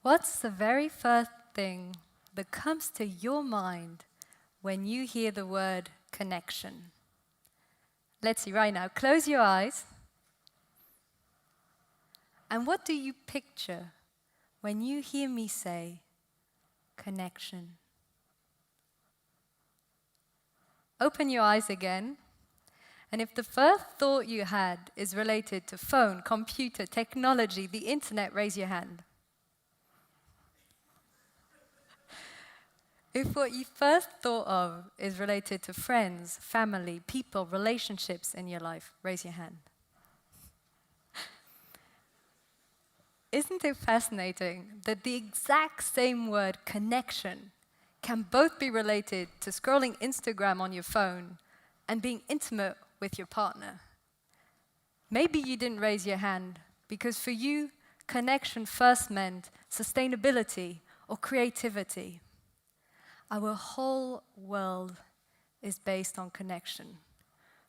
What's the very first thing that comes to your mind when you hear the word connection? Let's see right now. Close your eyes. And what do you picture when you hear me say connection? Open your eyes again. And if the first thought you had is related to phone, computer, technology, the internet, raise your hand. If what you first thought of is related to friends, family, people, relationships in your life, raise your hand. Isn't it fascinating that the exact same word, connection, can both be related to scrolling Instagram on your phone and being intimate with your partner? Maybe you didn't raise your hand because for you, connection first meant sustainability or creativity. Our whole world is based on connection,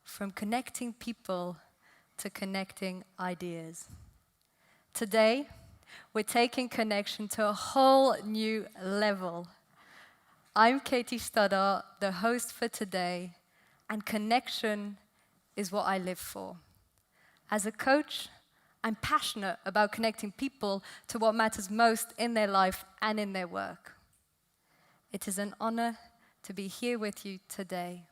from connecting people to connecting ideas. Today, we're taking connection to a whole new level. I'm Katie Stoddart, the host for today, and connection is what I live for. As a coach, I'm passionate about connecting people to what matters most in their life and in their work. It is an honor to be here with you today.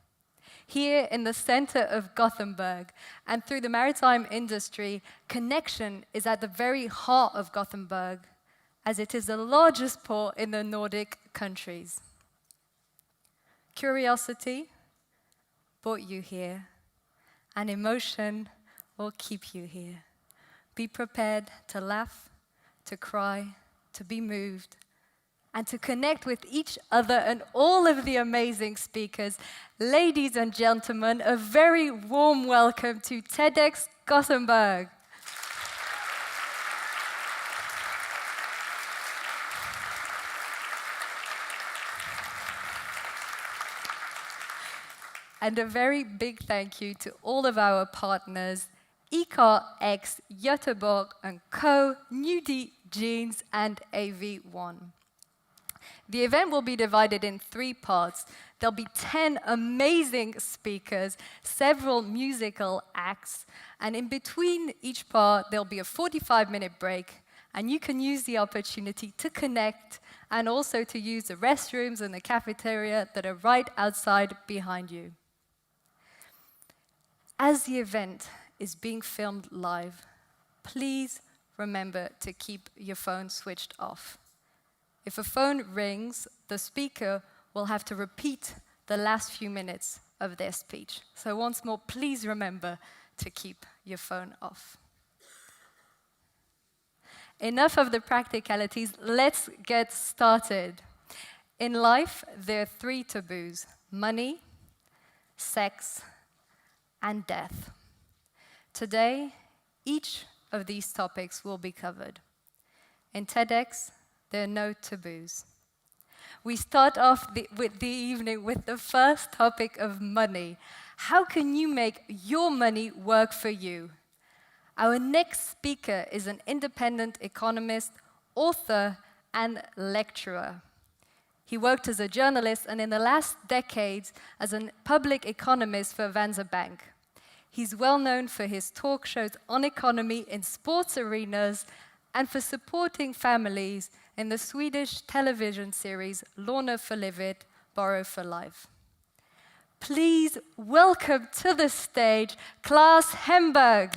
Here in the center of Gothenburg and through the maritime industry, connection is at the very heart of Gothenburg, as it is the largest port in the Nordic countries. Curiosity brought you here, and emotion will keep you here. Be prepared to laugh, to cry, to be moved, and to connect with each other and all of the amazing speakers. Ladies and gentlemen, a very warm welcome to TEDx Gothenburg. And a very big thank you to all of our partners, ECARX, Göteborg & Co., Nudie Jeans, and AV1. The event will be divided in 3 parts. There'll be 10 amazing speakers, several musical acts, and in between each part, there'll be a 45-minute break, and you can use the opportunity to connect and also to use the restrooms and the cafeteria that are right outside behind you. As the event is being filmed live, please remember to keep your phone switched off. If a phone rings, the speaker will have to repeat the last few minutes of their speech. So once more, please remember to keep your phone off. Enough of the practicalities, let's get started. In life, there are 3 taboos: money, sex, and death. Today, each of these topics will be covered. In TEDx, there are no taboos. We start off the evening with the first topic of money. How can you make your money work for you? Our next speaker is an independent economist, author, and lecturer. He worked as a journalist and in the last decades as a public economist for Vanza Bank. He's well known for his talk shows on economy in sports arenas and for supporting families in the Swedish television series Låna för livet, Borrow for life. Please welcome to the stage Claes Hemberg.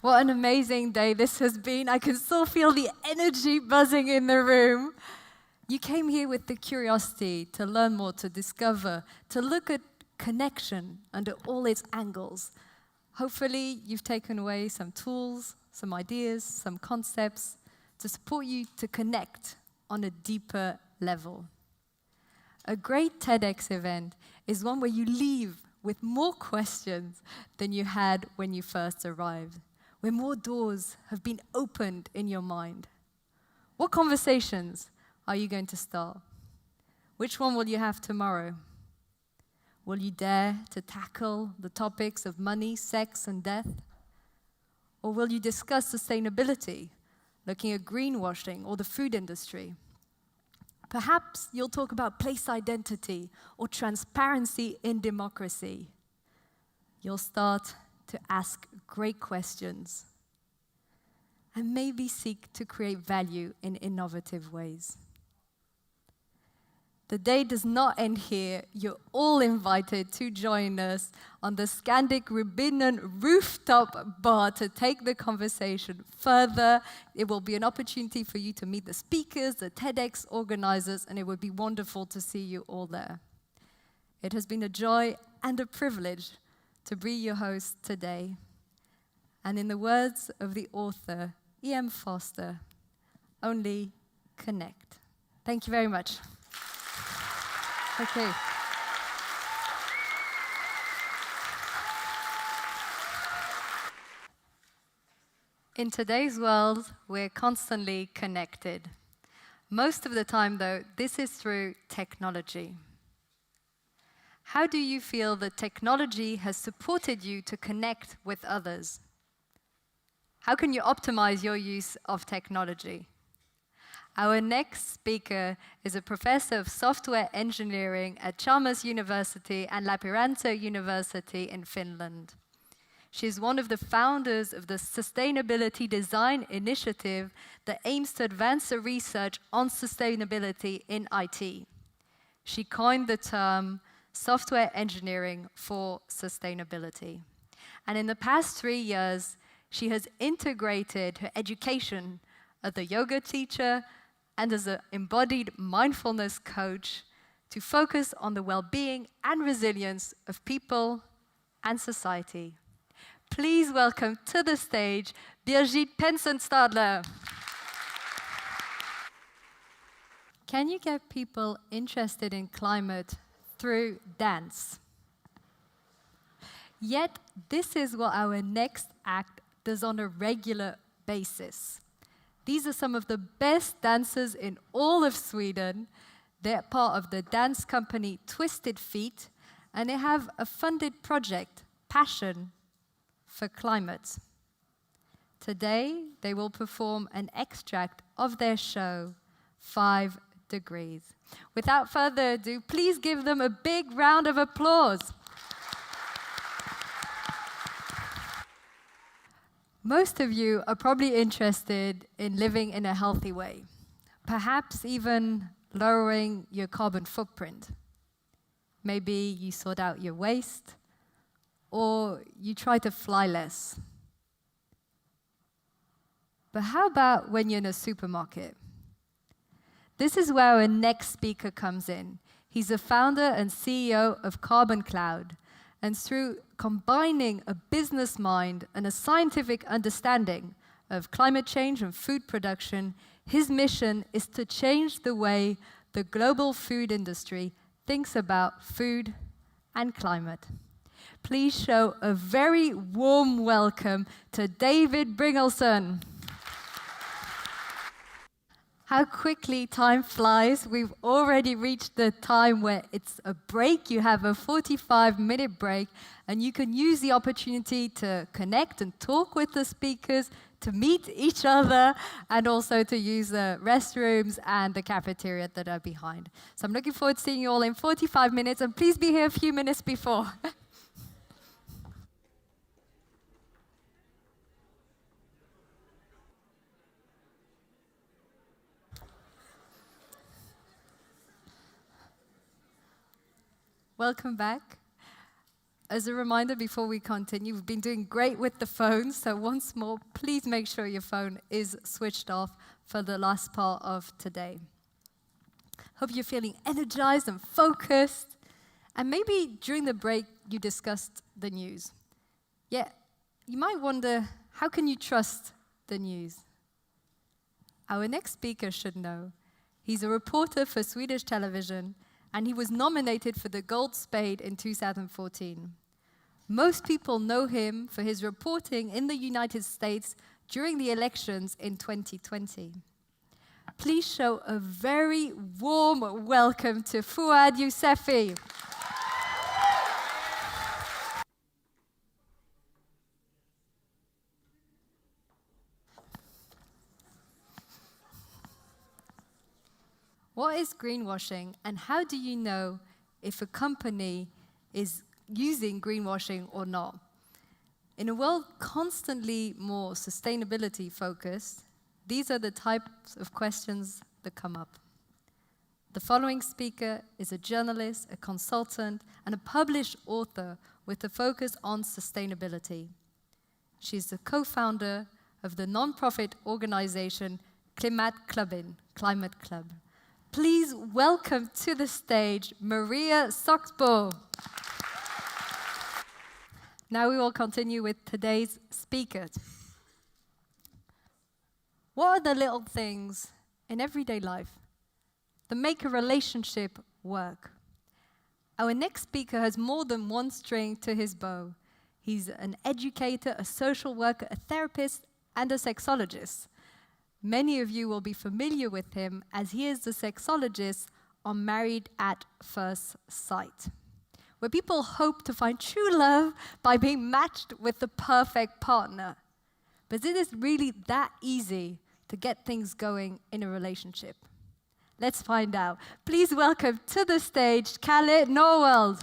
What an amazing day this has been. I can still feel the energy buzzing in the room. You came here with the curiosity to learn more, to discover, to look at connection under all its angles. Hopefully, you've taken away some tools, some ideas, some concepts to support you to connect on a deeper level. A great TEDx event is one where you leave with more questions than you had when you first arrived, where more doors have been opened in your mind. What conversations are you going to start? Which one will you have tomorrow? Will you dare to tackle the topics of money, sex, and death? Or will you discuss sustainability, looking at greenwashing or the food industry? Perhaps you'll talk about place identity or transparency in democracy. You'll start to ask great questions and maybe seek to create value in innovative ways. The day does not end here. You're all invited to join us on the Scandic Rubinen rooftop bar to take the conversation further. It will be an opportunity for you to meet the speakers, the TEDx organizers, and it would be wonderful to see you all there. It has been a joy and a privilege to be your host today. And in the words of the author, E.M. Foster, only connect. Thank you very much. Okay. In today's world, we're constantly connected. Most of the time, though, this is through technology. How do you feel that technology has supported you to connect with others? How can you optimize your use of technology? Our next speaker is a professor of software engineering at Chalmers University and Lappeenranta University in Finland. She is one of the founders of the Sustainability Design Initiative that aims to advance the research on sustainability in IT. She coined the term software engineering for sustainability. And in the past 3 years, she has integrated her education as a yoga teacher and as an embodied mindfulness coach to focus on the well-being and resilience of people and society. Please welcome to the stage Birgit Pensen-Stadler. Can you get people interested in climate through dance? Yet, this is what our next act does on a regular basis. These are some of the best dancers in all of Sweden. They're part of the dance company Twisted Feet, and they have a funded project, Passion for Climate. Today, they will perform an extract of their show, 5 Degrees. Without further ado, please give them a big round of applause. Most of you are probably interested in living in a healthy way, perhaps even lowering your carbon footprint. Maybe you sort out your waste, or you try to fly less. But how about when you're in a supermarket? This is where our next speaker comes in. He's the founder and CEO of Carbon Cloud, and through combining a business mind and a scientific understanding of climate change and food production, his mission is to change the way the global food industry thinks about food and climate. Please show a very warm welcome to David Bringelson. How quickly time flies. We've already reached the time where it's a break. You have a 45-minute break, and you can use the opportunity to connect and talk with the speakers, to meet each other, and also to use the restrooms and the cafeteria that are behind. So I'm looking forward to seeing you all in 45 minutes, and please be here a few minutes before. Welcome back. As a reminder, before we continue, we've been doing great with the phones, so once more, please make sure your phone is switched off for the last part of today. Hope you're feeling energized and focused, and maybe during the break, you discussed the news. Yeah, you might wonder, how can you trust the news? Our next speaker should know. He's a reporter for Swedish television, and he was nominated for the Gold Spade in 2014. Most people know him for his reporting in the United States during the elections in 2020. Please show a very warm welcome to Fouad Yousefi. What is greenwashing, and how do you know if a company is using greenwashing or not? In a world constantly more sustainability focused, these are the types of questions that come up. The following speaker is a journalist, a consultant, and a published author with a focus on sustainability. She's the co-founder of the non-profit organization Climate Club. Please welcome to the stage Maria Soxbo. Now we will continue with today's speakers. What are the little things in everyday life that make a relationship work? Our next speaker has more than one string to his bow. He's an educator, a social worker, a therapist, and a sexologist. Many of you will be familiar with him as he is the sexologist on Married at First Sight, where people hope to find true love by being matched with the perfect partner. But is it really that easy to get things going in a relationship? Let's find out. Please welcome to the stage, Kalle Norwald.